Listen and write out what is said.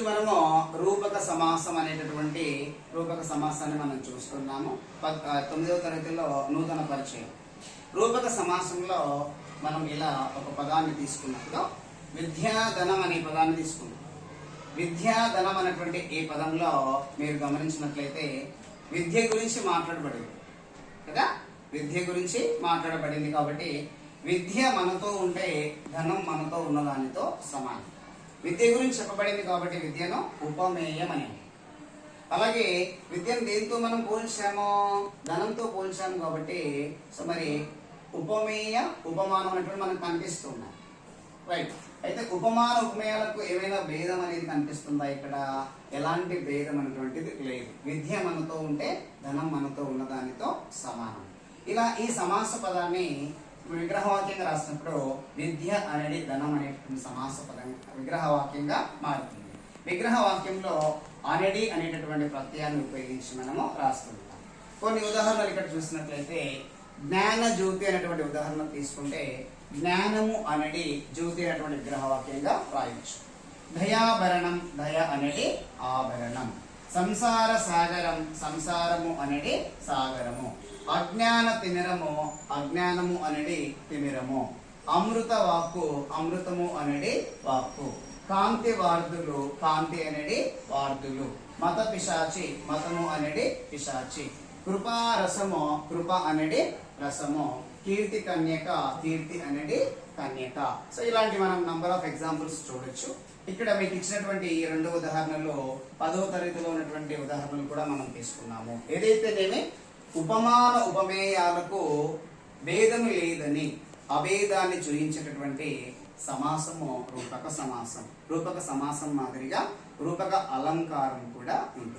మనము రూపక సమాసం అనేటటువంటి రూపక సమాసాన్ని మనం చూస్తున్నాము. 9వ తరగతిలో నూతన పరిచయం. రూపక సమాసంలో మనం ఇలా ఒక పదాన్ని తీసుకున్నప్పుడు విద్యాధనం అనే పదాన్ని తీసుకున్నాం. విద్యాధనం అనేటువంటి ఈ పదంలో మీరు గమనించినట్లయితే విద్య గురించి మాట్లాడబడింది కదా, విద్య గురించి మాట్లాడబడింది. కాబట్టి విద్య మనతో ఉంటే ధనం మనతో ఉన్నదానితో సమానం. విద్య గురించి చెప్పబడింది కాబట్టి విద్యను ఉపమేయం అని. అలాగే విద్యను దేంతో మనం పోల్చామో, ధనంతో పోల్చాము కాబట్టి సో మరి ఉపమేయ ఉపమానం అనేటువంటి మనకు కనిపిస్తున్నాయి. రైట్. అయితే ఉపమాన ఉపమేయాలకు ఏమైనా భేదం అనేది కనిపిస్తుందా? ఇక్కడ ఎలాంటి భేదం అనేటువంటిది లేదు. విద్య మనతో ఉంటే ధనం మనతో ఉన్నదానితో సమానం. ఇలా ఈ సమాస పదాన్ని విగ్రహవాక్యంగా రాసినప్పుడు విద్య అనేది ధనం అనేటువంటి సమాస పదం విగ్రహవాక్యంగా మారుతుంది. విగ్రహవాక్యంలో అనేది అనేటటువంటి ప్రత్యయాన్ని ఉపయోగించి మనము రాస్తుంటాం. కొన్ని ఉదాహరణలు ఇక్కడ చూసినట్లయితే జ్ఞాన జ్యోతి అనేటువంటి ఉదాహరణ తీసుకుంటే జ్ఞానము అనేది జ్యోతి అనేటువంటి విగ్రహవాక్యంగా రాయొచ్చు. దయాభరణం, దయ అనేది ఆభరణం. సంసార సాగరం, సంసారము అనేది సాగరము. అజ్ఞాన తిమిరము, అజ్ఞానము అనేది తిమిరము. అమృత వాక్కు, అమృతము అనేది వాక్కు. కాంతి వార్ధులు, కాంతి అనేది వార్ధులు. మత పిశాచి, మతము అనేది పిశాచి. కృపా రసము, కృప అనేది రసము. కీర్తి కన్యక, కీర్తి అనేది కన్యక. సో ఇలాంటి మనం నంబర్ ఆఫ్ ఎగ్జాంపుల్స్ చూడొచ్చు. ఇక్కడ మీకు ఇచ్చినటువంటి ఈ రెండు ఉదాహరణలు 10వ తరగతిలో ఉన్నటువంటి ఉదాహరణలు కూడా మనం తీసుకున్నాము. ఏదైతేనేమి ఉపమాన ఉపమేయాలకు భేదము లేదని అభేదాన్ని చూయించేటటువంటి సమాసము రూపక సమాసం. రూపక సమాసం మాదిరిగా రూపక అలంకారం కూడా ఉంటుంది.